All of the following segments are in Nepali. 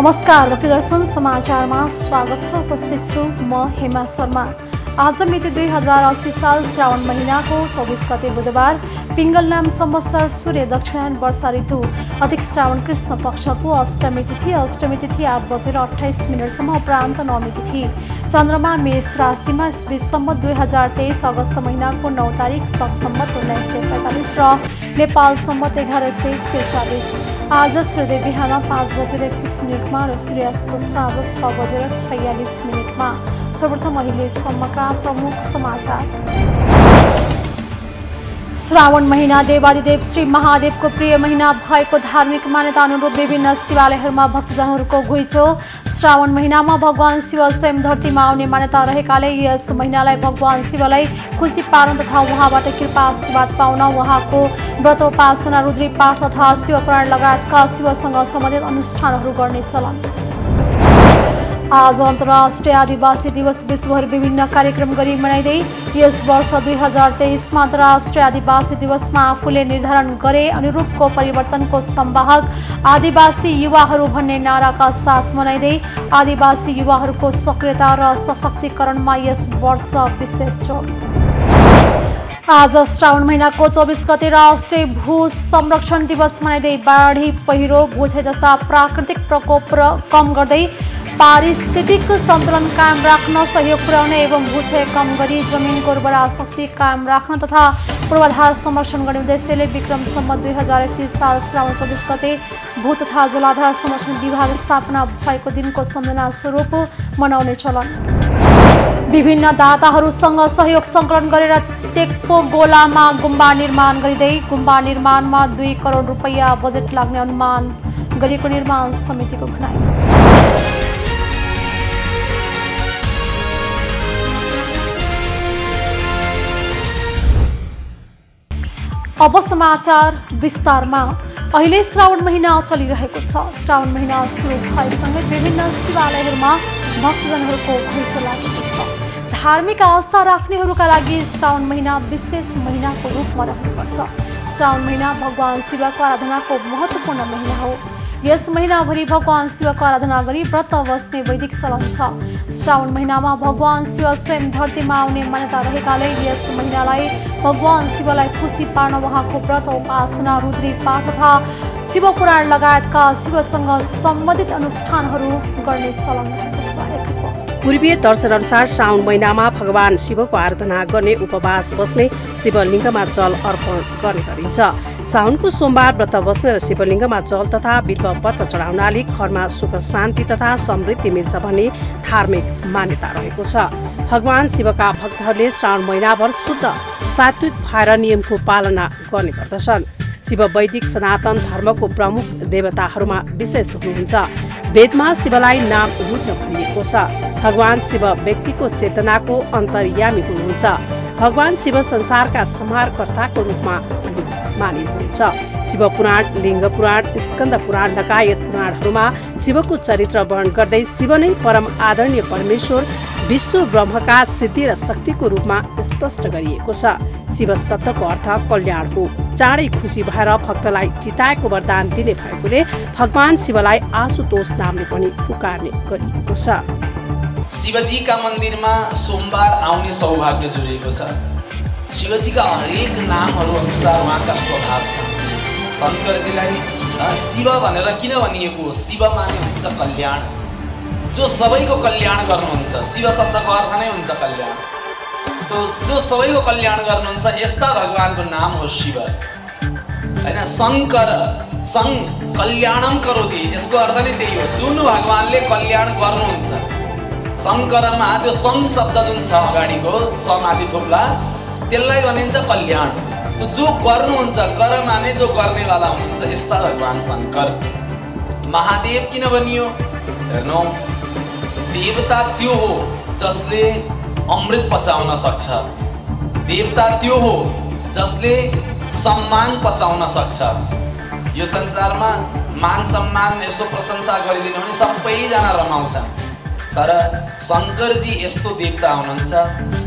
नमस्कार, भक्तिदर्शन समाचारमा स्वागत छ। उपस्थित छु म हेमा शर्मा। आज मिति 2080 साल श्रावण महिनाको 24 गते बुधबार पिंगल नाम संवत्सर सूर्य दक्षिणायन वर्षा ऋतु अधिक श्रावण कृष्ण पक्षको अष्टमी तिथि 8:28 उपरान्त नवमी तिथि। चन्द्रमा मेष राशिमा इस सम्मत 2023 अगस्त महिनाको 9 तारिक सक सम्मत 1945 र नेपाल सम्मत 1143। आज सूर्योदय बिहान 5:31 र सूर्यास्त साँझ 6:46 सर्वप्रथम अहिलेसम्मका प्रमुख समाचार। श्रावण महिना देवादिदेव श्री महादेवको प्रिय महिना भएको धार्मिक मान्यता अनुरूप विभिन्न शिवालयहरूमा भक्तजनहरूको घुइँचो। श्रावण महिनामा भगवान शिव स्वयं धरतीमा आउने मान्यता रहेकाले यस महिनालाई भगवान शिवलाई खुसी पार्न तथा उहाँबाट कृपा आशीर्वाद पाउन उहाँको व्रत उपासना रुद्री पाठ तथा शिवपुराण लगायतका शिवसँग सम्बन्धित अनुष्ठानहरू गर्ने चलन। आज अन्तर्राष्ट्रिय आदिवासी दिवस विश्वभर विभिन्न कार्यक्रम गरी मनाइँदै यस वर्ष 2023 अन्तर्राष्ट्रिय आदिवासी दिवसमा आफूले निर्धारण गरे अनुरूपको परिवर्तनको संवाहक आदिवासी युवाहरू भन्ने नाराका साथ मनाइँदै आदिवासी युवाहरूको सक्रियता र सशक्तिकरणमा यस वर्ष विशेष जोड। आज श्रावण महिनाको 24 गते राष्ट्रिय भू संरक्षण दिवस मनाइँदै बाढी पहिरो भूक्षय जस्ता प्राकृतिक प्रकोप कम गर्दै पारिस्थितिक सन्तुलन कायम राख्न सहयोग पुर्याउने एवं भूक्षय कम गरी जमिनको उर्वरा शक्ति कायम राख्न तथा पूर्वाधार संरक्षण गर्ने उद्देश्यले विक्रम सम्मत 2031 साल श्रावण 24 गते भू तथा जलाधार संरक्षण विभाग स्थापना भएको दिनको सम्झना स्वरूप मनाउने चलन। विभिन्न दाताहरूसँग सहयोग सङ्कलन गरेर टेक्पो गोलामा गुम्बा निर्माण गरिँदै गुम्बा निर्माणमा 2 करोड रुपैयाँ बजेट लाग्ने अनुमान गरिएको निर्माण समितिको भनाइ। अब समाचार विस्तारमा। अहिले श्रावण महिना चलिरहेको छ। श्रावण महिना सुरु भएसँगै विभिन्न शिवालयहरूमा भक्तजनहरूको घुइँचो लागेको छ। धार्मिक आस्था राख्नेहरूका लागि श्रावण महिना विशेष महिनाको रूपमा रहनुपर्छ। श्रावण महिना भगवान शिवको आराधनाको महत्त्वपूर्ण महिना हो। यस महिनाभरि भगवान शिवको आराधना गरी व्रत बस्ने वैदिक चलन छ। श्रावण महिनामा भगवान शिव स्वयं धरतीमा आउने मान्यता रहेकाले यस महिनालाई भगवान शिवलाई खुसी पार्न उहाँको व्रत उपासना रुद्री पाठ तथा शिवपुराण लगायतका शिवसँग सम्बन्धित अनुष्ठानहरू गर्ने चलन रहेको छ। पूर्वीय दर्शन अनुसार श्रावण महिनामा भगवान शिवको आराधना गर्ने उपवास बस्ने शिवलिङ्गमा जल अर्पण गर्ने गरिन्छ। साउनको सोमबार व्रत बस्ने र शिवलिङ्गमा जल तथा बिल्वपत्र चढाउनाले घरमा सुख शान्ति तथा समृद्धि मिल्छ भन्ने धार्मिक मान्यता रहेको छ। भगवान शिवका भक्तहरूले श्रावण महिनाभर शुद्ध सात्विक भएर नियमको पालना गर्ने गर्दछन्। शिव वैदिक सनातन धर्मको प्रमुख देवताहरूमा विशेष हुनुहुन्छ। वेदमा शिवलाई नाम रुद्र भनिएको छ। भगवान शिव व्यक्तिको चेतनाको अन्तर्यामी हुनुहुन्छ। भगवान शिव संसारका संहारकर्ताको रूपमा मानिनुहुन्छ। शिव पुराण, लिङ्ग पुराण, स्कन्द पुराण लगायत पुराणहरूमा शिवको चरित्र वर्णन गर्दै शिव नै परम आदरणीय परमेश्वर विष्णु ब्रह्मका सिद्धि र शक्तिको रूपमा स्पष्ट गरिएको छ। शिव शब्दको अर्थ कल्याण हो। चाँडै खुसी भएर भक्तलाई चिताएको वरदान दिने भएकोले भगवान शिवलाई आशुतोष नामले पनि पुकार्ने गरिएको छ। शिवजीका मन्दिरमा सोमबार आउने सौभाग्य जोडिएको छ। शिवजीका हरेक नामहरू अनुसार उहाँका स्वभाव छन्। शङ्करजीलाई शिव भनेर किन भनिएको? शिव माने हुन्छ कल्याण, जो सबैको कल्याण गर्नुहुन्छ। शिव शब्दको अर्थ नै हुन्छ कल्याण। तो जो सबैको कल्याण गर्नुहुन्छ यस्ता भगवानको नाम हो शिव हैन। शङ्कर सं कल्याणम करोति, यसको अर्थ नै त्यही हो, जुन भगवानले कल्याण गर्नुहुन्छ। शङ्करमा त्यो सं शब्द जुन छ अगाडिको समाधि थोप्ला त्यसलाई भनिन्छ कल्याण। तो जो गर्नुहुन्छ, कर माने जो गर्नेवाला हुनुहुन्छ, यस्ता भगवान शङ्कर। महादेव किन भनियो? हेर्नु, देवता त्यो हो जसले अमृत पचाउन सक्छ। देवता त्यो हो जसले सम्मान पचाउन सक्छ। यो संसारमा मान सम्मान यसो प्रशंसा गरिदिनु भने सबैजना रमाउँछन्, तर शङ्करजी यस्तो देवता हुनुहुन्छ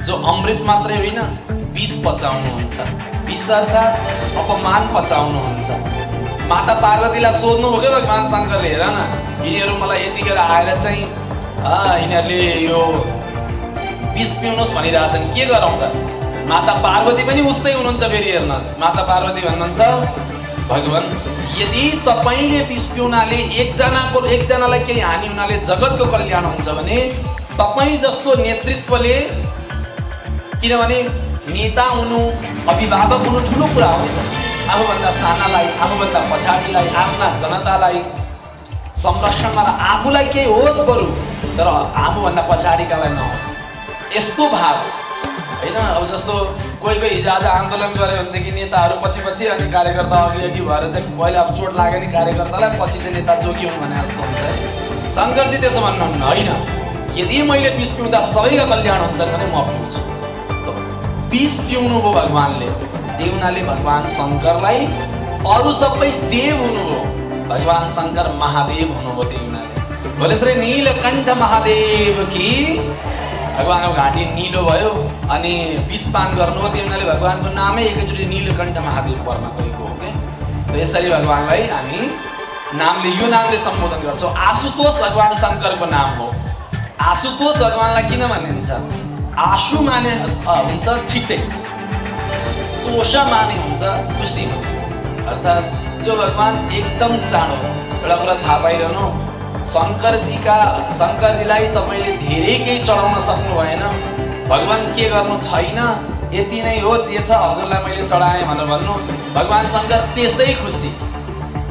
जो अमृत मात्रै होइन विष पचाउनुहुन्छ। विष अर्थात् अपमान पचाउनुहुन्छ। माता पार्वतीलाई सोध्नु हो क्या भगवान शङ्करले, हेर न यिनीहरू मलाई यतिखेर आएर चाहिँ यिनीहरूले यो विष पिउनुहोस् भनिरहेछन्। के गरौँ त? माता पार्वती पनि उस्तै हुनुहुन्छ। फेरि हेर्नुहोस्, माता पार्वती भन्नुहुन्छ भगवान् यदि तपाईँले विष पिउनाले एकजनालाई केही हानि हुनाले जगतको कल्याण हुन्छ भने तपाईँ जस्तो नेतृत्वले, किनभने नेता हुनु, अभिभावक हुनु ठुलो कुरा हो। आफूभन्दा सानालाई, आफूभन्दा पछाडिलाई, आफ्ना जनतालाई संरक्षणमा आफूलाई केही होस् बरु, तर आफूभन्दा पछाडिकालाई नहोस्, यस्तो भाव होइन। अब जस्तो कोही हिजो आज आन्दोलन गऱ्यो भनेदेखि नेताहरू पछि अनि कार्यकर्ता अघि भएर चाहिँ पहिला अब चोट लाग्यो नि कार्यकर्तालाई, पछि चाहिँ नेता जोगी हुन् भने जस्तो हुन्छ। शङ्करजी त्यसो भन्नुहुन्न, होइन। यदि मैले विष पिउँदा सबैका कल्याण हुन्छन् भने म पिउँछु। विष पिउनु भयो भगवान्ले, त्यही हुनाले भगवान् शङ्करलाई अरू सबै देव हुनुभयो, भगवान् शङ्कर महादेव हुनुभयो। त्यही हुनाले बोले श्री नीलकण्ठ महादेव कि भगवानको घाँटी निलो भयो अनि विषपान गर्नुभयो। त्यही हुनाले भगवानको नामै एकैचोटि नीलकण्ठ महादेव पर्न गएको हो कि। त यसरी भगवानलाई हामी यो नामले सम्बोधन गर्छौँ। आशुतोष भगवान शङ्करको नाम हो। आशुतोष भगवानलाई किन भनिन्छ? आशु माने हुन्छ छिट्टै, तोष माने हुन्छ खुसी, अर्थात् जो भगवान एकदम चाँडो। एउटा कुरा थाहा पाइरहनु, शङ्करजीलाई तपाईँले धेरै केही चढाउन सक्नु भएन। भगवान के गर्नु छैन, यति नै हो, जे छ हजुरलाई मैले चढाएँ भनेर भन्नु। भगवान शङ्कर त्यसै खुसी,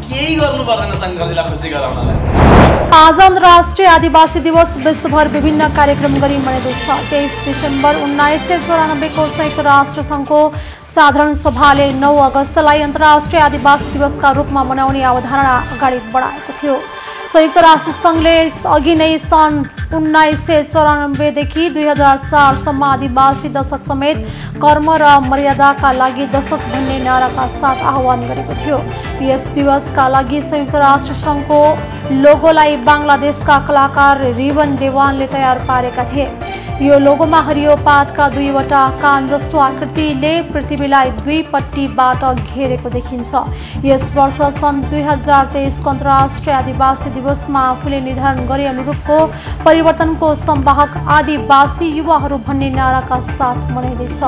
केही गर्नु पर्दैन शङ्करजीलाई खुसी गराउनलाई। आज अन्तर्राष्ट्रिय आदिवासी दिवस विश्वभर विभिन्न कार्यक्रम गरी मनाइँदैछ। 23 डिसेम्बर 1994 को संयुक्त राष्ट्र सङ्घको साधारण सभाले 9 अगस्तलाई अन्तर्राष्ट्रिय आदिवासी दिवसका रूपमा मनाउने अवधारणा अगाडि बढाएको थियो। संयुक्त राष्ट्र सङ्घले अघि नै सन् 1994 देखि 2004 सम्म आदिवासी दशक समेत कर्म र मर्यादाका लागि दशक भन्ने नाराका साथ आह्वान गरेको थियो। यस दिवसका लागि संयुक्त राष्ट्र सङ्घको लोगोलाई बङ्गलादेशका कलाकार रिबन देवानले तयार पारेका थिए। यो लोगोमा हरियो पातका दुईवटा कान जस्तो आकृतिले पृथ्वीलाई दुईपट्टिबाट घेरेको देखिन्छ। यस वर्ष सन् 2023 को अन्तर्राष्ट्रिय आदिवासी दिवसमा आफूले निर्धारण गरे अनुरूपको परिवर्तनको संवाहक आदिवासी युवाहरू भन्ने नाराका साथ मनाइँदैछ।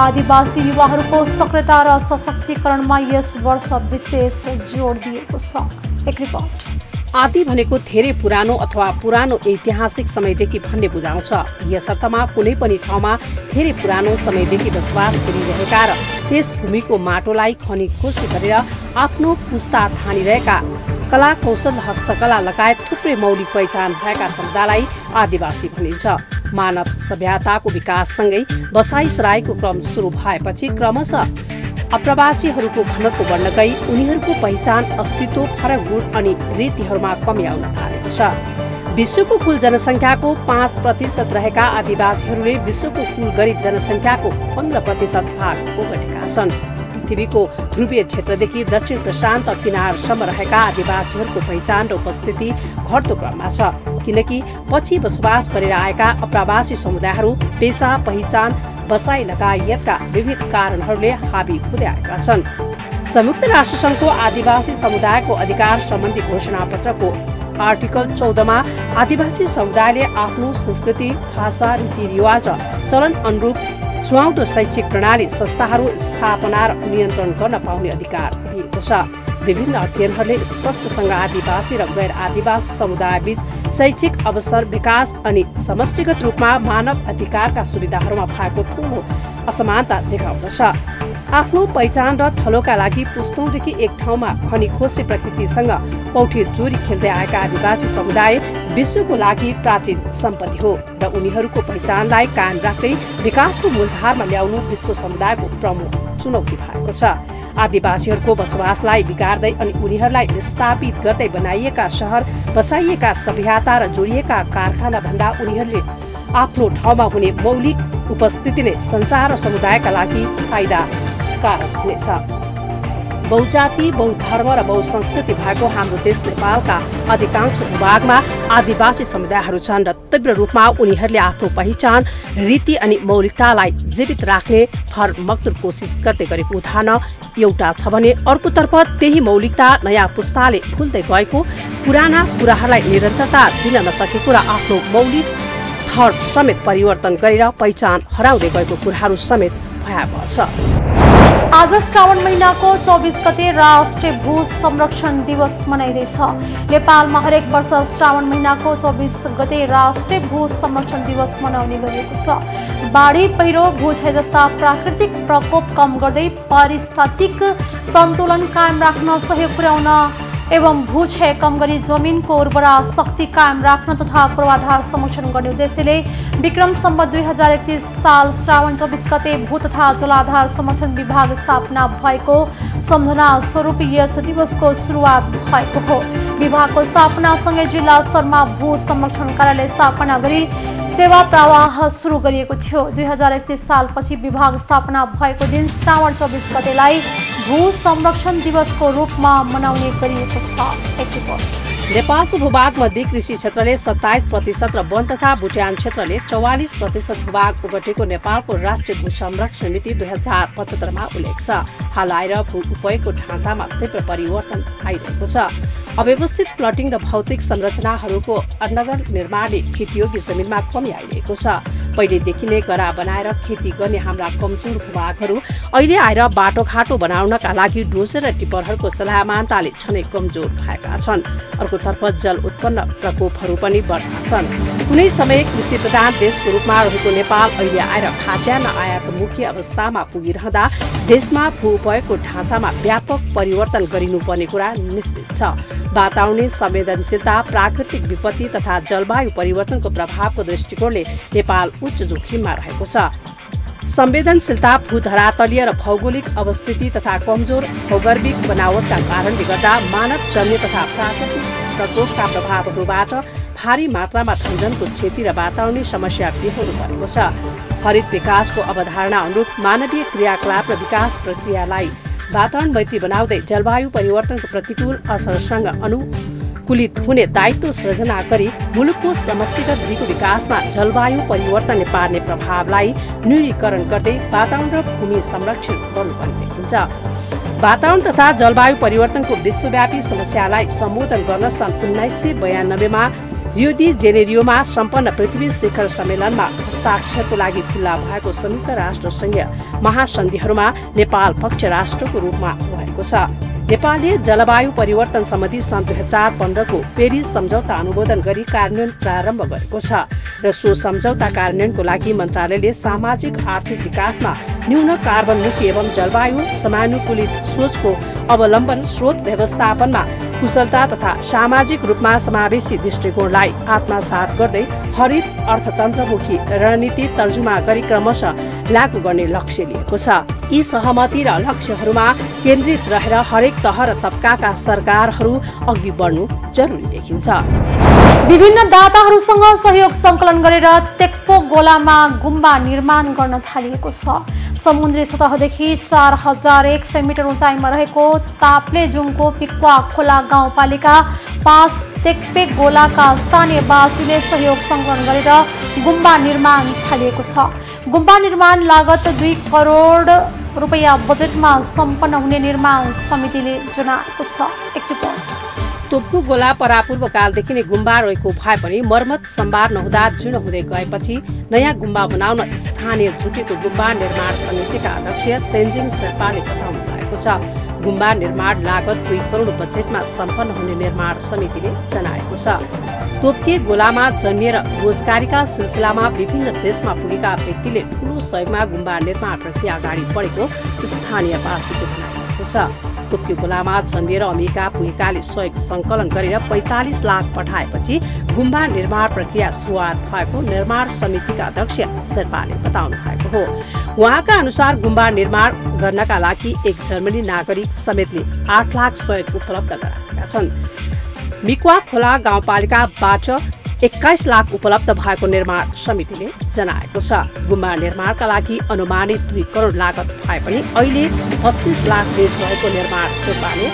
आदिवासी युवाहरूको सक्रियता र सशक्तिकरणमा यस वर्ष विशेष जोड दिएको छ। एक रिपोर्ट। आदि भनेको धेरै पुरानो अथवा पुरानो ऐतिहासिक समयदेखि भन्ने बुझाउँछ। यस अर्थमा कुनै पनि ठाउँमा धेरै पुरानो समयदेखि बसोबास गरिरहेका र त्यस भूमिको माटोलाई खनी खोजी गरेर आफ्नो पुस्ता थानिरहेका कला कौशल हस्तकला लगायत थुप्रै मौलिक पहिचान भएका समुदायलाई आदिवासी भनिन्छ। मानव सभ्यताको विकाससँगै बसाइसराईको क्रम सुरु भएपछि क्रमशः अप्रवासीहरूको घनत्व बढ्न गई उनीहरूको पहिचान, अस्तित्व, फरक गुण अनि रीतिहरूमा कमी आउन थालेको छ। विश्वको कुल जनसङ्ख्याको 5% रहेका आदिवासीहरूले विश्वको कुल गरिब जनसङ्ख्याको 15% भाग ओगटेका छन्। पृथ्वीको ध्रुवीय क्षेत्रदेखि दक्षिण प्रशान्त किनारसम्म रहेका आदिवासीहरूको पहिचान र उपस्थिति घट्दो क्रममा छ, किनकि पछि बसोबास गरेर आएका अप्रवासी समुदायहरू पेसा, पहिचान, बसाई लगायतका विविध कारणहरूले हाबी हुँदै आएका छन्। संयुक्त राष्ट्र सङ्घको आदिवासी समुदायको अधिकार सम्बन्धी घोषणापत्रको आर्टिकल 14 मा आदिवासी समुदायले आफ्नो संस्कृति, भाषा, रीतिरिवाज र चलन अनुरूप सुहाउँदो शैक्षिक प्रणाली, संस्थाहरू स्थापना र नियन्त्रण गर्न पाउने अधिकार दिएको छ। विभिन्न अध्ययनहरूले स्पष्टसँग आदिवासी र गैर आदिवासी समुदाय बीच शैक्षिक अवसर, विकास अनि समष्टिगत रूपमा मानव अधिकारका सुविधाहरूमा भएको ठूलो असमानता देखाउँदछ। आफ्नो पहिचान र थलोका लागि पुस्तौंदेखि एक ठाउँमा खनी खोजी प्रकृतिसँग पौठी जोरी खेल्दै आएका आदिवासी समुदाय विश्वको लागि प्राचीन सम्पत्ति हो र उनीहरूको पहिचानलाई कायम राख्दै विकासको मूलधारमा ल्याउनु विश्व समुदायको प्रमुख चुनौती भएको छ। आदिवासीहरूको बसोबासलाई बिगार्दै अनि उनीहरूलाई विस्थापित गर्दै बनाइएका शहर, बसाइएका सभ्यता र जोडिएका कारखाना भन्दा उनीहरूले आफ्नो ठाउँमा हुने मौलिक उपस्थिति नै संसार र समुदायका लागि फाइदा कारक हुनेछ। बहुजाति, बहुधर्म र बहुसंस्कृति भएको हाम्रो देश नेपालका अधिकांश भूभागमा आदिवासी समुदायहरू छन् र तीव्र रूपमा उनीहरूले आफ्नो पहिचान, रीति अनि मौलिकतालाई जीवित राख्ने भरमग्दुर कोसिस गर्दै गरेको उदाहरण एउटा छ भने अर्कोतर्फ त्यही मौलिकता नयाँ पुस्ताले भुल्दै गएको, पुराना कुराहरूलाई निरन्तरता दिन नसकेको र आफ्नो मौलिक थर समेत परिवर्तन गरेर पहिचान हराउँदै गएको कुराहरू समेत भयावह छ। आज श्रावण महिनाको 24 गते राष्ट्रिय भू संरक्षण दिवस मनाइँदैछ। नेपालमा हरेक वर्ष श्रावण महिनाको 24 गते राष्ट्रिय भू संरक्षण दिवस मनाउने गरिएको छ। बाढी, पहिरो, भूक्षय जस्ता प्राकृतिक प्रकोप कम गर्दै पारिस्थितिक सन्तुलन कायम राख्न सहयोग पुर्याउन एवं भूक्षय कम गरी जमिनको उर्वरा शक्ति कायम राख्न तथा पूर्वाधार संरक्षण गर्ने उद्देश्यले विक्रम सम्वत 2031 साल श्रावण 24 गते भू तथा जलाधार संरक्षण विभाग स्थापना भएको सम्झना स्वरूप यस दिवसको सुरुवात भएको हो। विभागको स्थापनासँगै जिल्ला स्तरमा भू संरक्षण कार्यालय स्थापना गरी सेवा प्रवाह सुरु गरिएको थियो। 2031 सालपछि विभाग स्थापना भएको दिन श्रावण 24 गतेलाई भू संरक्षण दिवसको रूपमा मनाउने गरिएको छ। नेपालको भूभाग मध्ये कृषि क्षेत्रले 27% र वन तथा बुट्यान क्षेत्रले 44% भूभाग ओगटेको नेपालको राष्ट्रिय भू संरक्षण नीति 2075 मा उल्लेख छ। हाल आएर भू उपयोगको ढाँचामा तीव्र परिवर्तन आइरहेको छ। अव्यवस्थित प्लटिङ र भौतिक संरचनाहरूको अनगर निर्माणले खेतीयोग्य जमिनमा कमी आइरहेको छ। पहिलेदेखि नै गरा बनाएर खेती गर्ने हाम्रा कमजोर भूभागहरू अहिले आएर बाटोघाटो बनाउनका लागि डोजर र टिप्परहरूको चलायमानताले छनै कमजोर भएका छन्। अर्कोतर्फ जल उत्पन्न प्रकोपहरू पनि बढ्ता छन्। कुनै समय कृषि प्रधान देशको रूपमा रहेको नेपाल अहिले आएर खाद्यान्न आयातमुखी अवस्थामा पुगिरहँदा देशमा भू उपयोगको ढाँचामा व्यापक परिवर्तन गरिनुपर्ने कुरा निश्चित छ। वातावरणीय संवेदनशीलता, प्राकृतिक विपत्ति तथा जलवायु परिवर्तनको प्रभावको दृष्टिकोणले नेपाल उच्च जोखिममा रहेको छ। संवेदनशीलता, भूधरातलीय र भौगोलिक अवस्थिति तथा कमजोर भौगर्भिक बनावटका कारणले गर्दा मानवजन्य तथा प्राकृतिक प्रकोपका प्रभावहरूबाट भारी मात्रामा धनजनको क्षति र वातावरणीय समस्या बेहोर्नु परेको छ। हरित विकासको अवधारणा अनुरूप मानवीय क्रियाकलाप र विकास प्रक्रियालाई वातावरण मैत्री बनाउँदै जलवायु परिवर्तनको प्रतिकूल असरसँग अनुकूलित हुने दायित्व सृजना गरी मुलुकको समष्टिगत दिगो विकासमा जलवायु परिवर्तनले पार्ने प्रभावलाई न्यूनीकरण गर्दै वातावरण र भूमि संरक्षण गर्नुपर्ने देखिन्छ। वातावरण तथा जलवायु परिवर्तनको विश्वव्यापी समस्यालाई सम्बोधन गर्न सन् 1992 मा रियो डी जेनेरियोमा सम्पन्न पृथ्वी शिखर सम्मेलनमा हस्ताक्षरको लागि खुल्ला भएको संयुक्त राष्ट्र संघीय महासन्धिहरूमा नेपाल पक्ष राष्ट्रको रूपमा रहेको छ। नेपालले जलवायु परिवर्तन सम्बन्धी सन् 2015 को पेरिस सम्झौता अनुमोदन गरी कार्यान्वयन प्रारम्भ गरेको छ र सो सम्झौता कार्यान्वयनको लागि मन्त्रालयले सामाजिक आर्थिक विकासमा न्यून कार्बनमुखी एवं जलवायु समानुकूलित सोचको अवलम्बन, स्रोत व्यवस्थापनमा कुशलता तथा सामाजिक रूपमा समावेशी दृष्टिकोणलाई आत्मसात गर्दै हरित अर्थतन्त्रमुखी रणनीति तर्जुमा गरी क्रमशः लागू गर्ने लक्ष्य लिएको छ। यी सहमति र लक्ष्यहरूमा केन्द्रित रहेर हरेक तह र तबकाका सरकारहरू अघि बढ्नु जरुरी देखिन्छ। विभिन्न दाताहरूसँग सहयोग संकलन गरेर तेक्पो गोलामा गुम्बा निर्माण गर्न थालिएको छ। समुद्री सतहदेखि 4100 मिटर उचाइमा रहेको ताप्लेजुङको पिक्वा खोला गाउँपालिका 5 तेक्पे गोलाका स्थानीयवासीले सहयोग संकलन गरेर गुम्बा निर्माण थालिएको छ। गुम्बा निर्माण लागत 2 करोड रुपैयाँ बजेटमा सम्पन्न हुने निर्माण समितिले जनाएको छ। एक रिपोर्ट। तोपको गोला परापूर्व कालदेखि नै गुम्बा रहेको भए पनि मर्मत सम्भार नहुँदा जीर्ण हुँदै गएपछि नयाँ गुम्बा बनाउन स्थानीय जुटेको गुम्बा निर्माण समितिका अध्यक्ष तेन्जिङ शेर्पाले बताउनु भएको छ। गुम्बा निर्माण लागत 2 करोड बजेटमा सम्पन्न हुने निर्माण समितिले जनाएको छ। तोपके गोलामा जन्मिएर रोजगारीका सिलसिलामा विभिन्न देशमा पुगेका व्यक्तिले ठूलो सहयोगमा गुम्बा निर्माण प्रक्रिया अगाडि बढेको स्थानीयवासीको भनाइएको छ। तोपके गोलामा जन्मिएर अमेरिका पुगेकाले सहयोग संकलन गरेर 45 लाख पठाएपछि गुम्बा निर्माण प्रक्रिया सुरुवात भएको निर्माण समितिका अध्यक्ष शेर्पाले बताउनु भएको हो। उहाँका अनुसार गुम्बा निर्माण गर्नका लागि एक जर्मनी नागरिक समेतले 8 लाख सहयोग उपलब्ध गराएका छन्। मिक्वा खोला गाउँपालिकाबाट 21 लाख उपलब्ध भएको निर्माण समितिले जनाएको छ। गुम्बा निर्माणका लागि अनुमानित 2 करोड लागत भए पनि अहिले 25 लाख ऋण रहेको निर्माण शेर्पाले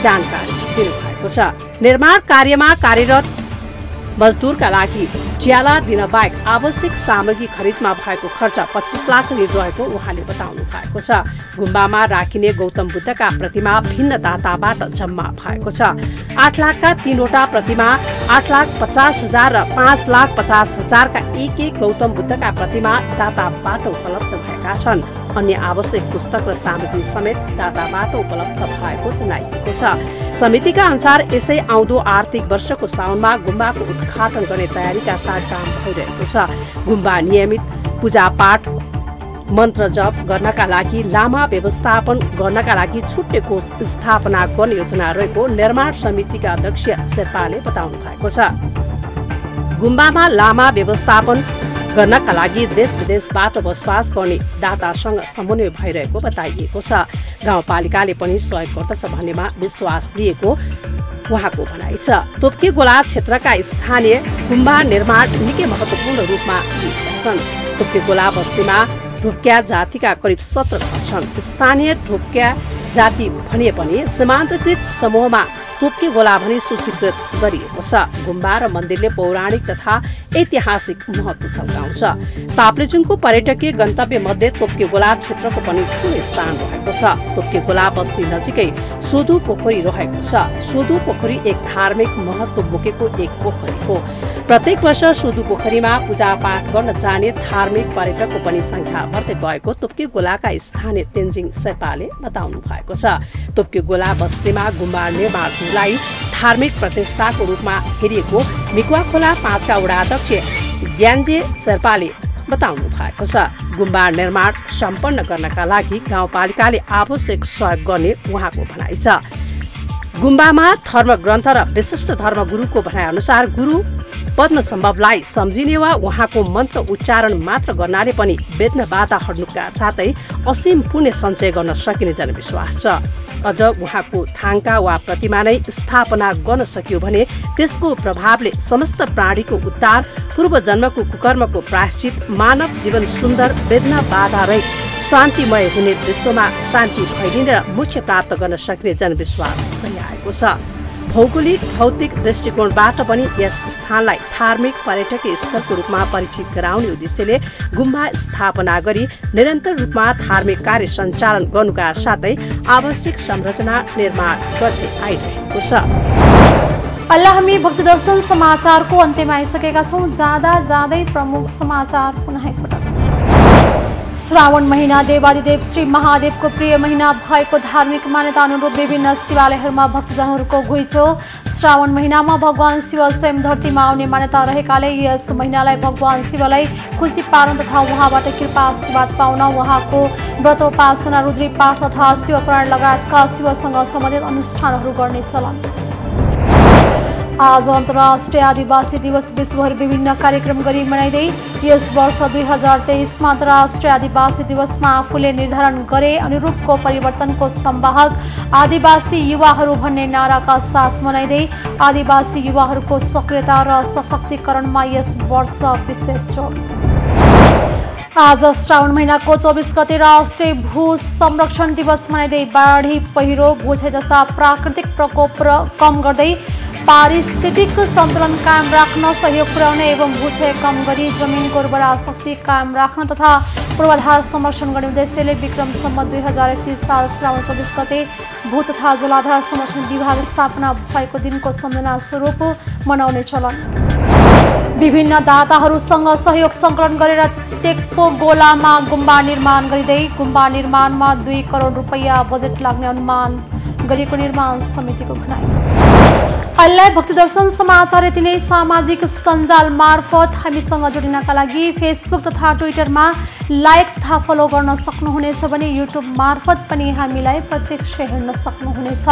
जानकारी दिनुभएको छ। निर्माण कार्यमा कार्यरत मजदुरका लागि ज्याला दिन बाहेक आवश्यक सामग्री खरिदमा भएको खर्च 25 लाख ऋण रहेको उहाँले बताउनु भएको छ। गुम्बामा राखिने गौतम बुद्धका प्रतिमा भिन्न दाताबाट जम्मा भएको छ। 8 लाखका 3वटा प्रतिमा, 8,50,000 र 5,50,000 का एक गौतम बुद्धका प्रतिमा दाताबाट उपलब्ध भएका छन्। अन्य आवश्यक पुस्तक र सामग्री समेत दाताबाट उपलब्ध भएको जनाइएको छ। समितिका अनुसार यसै आउँदो आर्थिक वर्षको साउनमा गुम्बाको उद्घाटन गर्ने तयारीका साथ काम भइरहेको छ। गुम्बा नियमित पूजापाठ, मन्त्र जप गर्नका लागि, लामा व्यवस्थापन गर्नका लागि छुट्टै कोष स्थापना गर्ने योजना रहेको निर्माण समितिका अध्यक्ष शेर्पाले बताउनु भएको छ। गुम्बामा लामा व्यवस्थापन गर्नका लागि देश विदेशबाट बसोबास गर्ने दातासँग समन्वय भइरहेको बताइएको छ। गाउँपालिकाले पनि सहयोग गर्दछ भन्नेमा विश्वास लिएको उहाँको भनाइ छ। तोप्के गोला क्षेत्रका स्थानीय गुम्बा निर्माण निकै महत्त्वपूर्ण रूपमा लिएका छन्। तोप्के गोला बस्तीमा ढोक्या जातिका करिब 17 घर छन्। स्थानीय ढोक्या जाति भनिए पनि सीमान्तकृत समूहमा तोप्के गोला भनी सूचीकृत गरिएको छ। गुम्बा र मन्दिरले पौराणिक तथा ऐतिहासिक महत्त्व झल्काउँछ। ताप्लेजुङको पर्यटकीय गन्तव्य मध्ये तोप्के गोला क्षेत्रको पनि ठूलो स्थान रहेको छ। तोप्के गोला बस्ती नजिकै सोधु पोखरी रहेको छ। सोधु पोखरी एक धार्मिक महत्त्व बोकेको एक पोखरी हो। प्रत्येक वर्ष सोधु पोखरीमा पूजापाठ गर्न जाने धार्मिक पर्यटकको पनि संख्या बढ्दै गएको तोप्के गोलाका स्थानीय तेन्जिङ शेर्पाले बताउनु भएको छ। तोप्के गोला बस्तीमा गुम्बा निर्माणलाई धार्मिक प्रतिष्ठाको रूपमा हेरिएको मिकुवा खोला 5 का वडा अध्यक्ष ज्ञानजे शेर्पाले बताउनु भएको छ। गुम्बा निर्माण सम्पन्न गर्नका लागि गाउँपालिकाले आवश्यक सहयोग गर्ने उहाँको भनाइ छ। गुम्बामा धर्मग्रन्थ र विशिष्ट धर्मगुरुको भनाइ अनुसार गुरु पद्म सम्भवलाई सम्झिने वा उहाँको मन्त्र उच्चारण मात्र गर्नाले पनि वेदना बाधा हट्नुका साथै असीम पुण्य सञ्चय गर्न सकिने जनविश्वास छ। अझ उहाँको थाङ्का वा प्रतिमा नै स्थापना गर्न सकियो भने त्यसको प्रभावले समस्त प्राणीको उद्धार, पूर्व जन्मको कुकर्मको प्रायश्चित, मानव जीवन सुन्दर, वेदना बाधा रहित शान्तिमय हुने, विश्वमा शान्ति फैलिने र मोक्ष प्राप्त गर्न सकिने जनविश्वास रहिआएको छ। भौगोलिक भौतिक दृष्टिकोणबाट पनि यस स्थानलाई धार्मिक पर्यटकीय स्थलको रूपमा परिचित गराउने उद्देश्यले गुम्बा स्थापना गरी निरन्तर रूपमा धार्मिक कार्य सञ्चालन गर्नुका साथै आवश्यक संरचना निर्माण गर्दै आइरहेको छ। अहिले हामी भक्ति दर्शन समाचारको अन्त्यमा आइसकेका छौँ। जाँदै प्रमुख समाचार पुनः एकपटक। श्रावण महिना देवादिदेव श्री महादेवको प्रिय महिना भएको धार्मिक मान्यता अनुरूप विभिन्न शिवालयहरूमा भक्तजनहरूको घुइँचो। श्रावण महिनामा भगवान शिव स्वयं धरतीमा आउने मान्यता रहेकाले यस महिनालाई भगवान शिवलाई खुसी पार्न तथा उहाँबाट कृपा आशीर्वाद पाउन उहाँको व्रतोपासना, रुद्री पाठ तथा शिवपुराण लगायतका शिवसँग सम्बन्धित अनुष्ठानहरू गर्ने चलन। आज अन्तर्राष्ट्रिय आदिवासी दिवस विश्वभर विभिन्न कार्यक्रम गरी मनाइँदै यस वर्ष 2023मा अन्तर्राष्ट्रिय आदिवासी दिवसमा आफूले निर्धारण गरे अनुरूपको परिवर्तनको संवाहक आदिवासी युवाहरू भन्ने नाराका साथ मनाइँदै आदिवासी युवाहरूको सक्रियता र सशक्तिकरणमा यस वर्ष विशेष जोड। आज श्रावण महिनाको 24 गते राष्ट्रिय भू संरक्षण दिवस मनाइँदै बाढी, पहिरो, भूक्षय जस्ता प्राकृतिक प्रकोप कम गर्दै पारिस्थितिक सन्तुलन कायम राख्न सहयोग पुर्याउने एवं भूक्षय कम गरी जमिनको उर्वरा शक्ति कायम राख्न तथा पूर्वाधार संरक्षण गर्ने उद्देश्यले विक्रम सम्वत 2031 साल श्रावण 24 गते भू तथा जलाधार संरक्षण विभाग स्थापना भएको दिनको सम्झना स्वरूप मनाउने चलन। विभिन्न दाताहरूसँग सहयोग सङ्कलन गरेर टेक्पो गोलामा गुम्बा निर्माण गरिँदै गुम्बा निर्माणमा 2 करोड रुपैयाँ बजेट लाग्ने अनुमान गरिएको निर्माण समितिको भनाइ। अहिले भक्ति दर्शन समाचार यति नै। सामाजिक सञ्जाल मार्फत हामीसँग जोडिनका लागि फेसबुक तथा ट्विटरमा लाइक तथा फलो गर्न सक्नुहुनेछ भने युट्युब मार्फत पनि हामीलाई प्रत्यक्ष हेर्न सक्नुहुनेछ।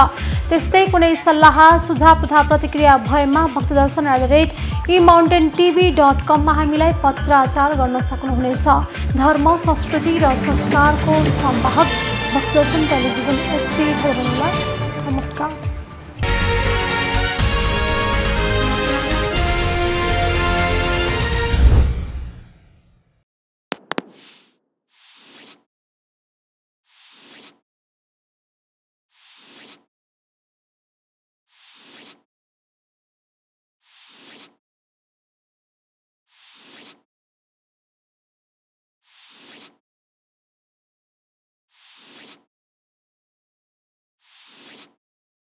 त्यस्तै कुनै सल्लाह सुझाव तथा प्रतिक्रिया भएमा भक्तिदर्शन@emountaintv.com मा हामीलाई पत्राचार गर्न सक्नुहुनेछ। धर्म, संस्कृति र संस्कारको संवाहक भक्तिदर्शन टेलिभिजन HD। नमस्कार।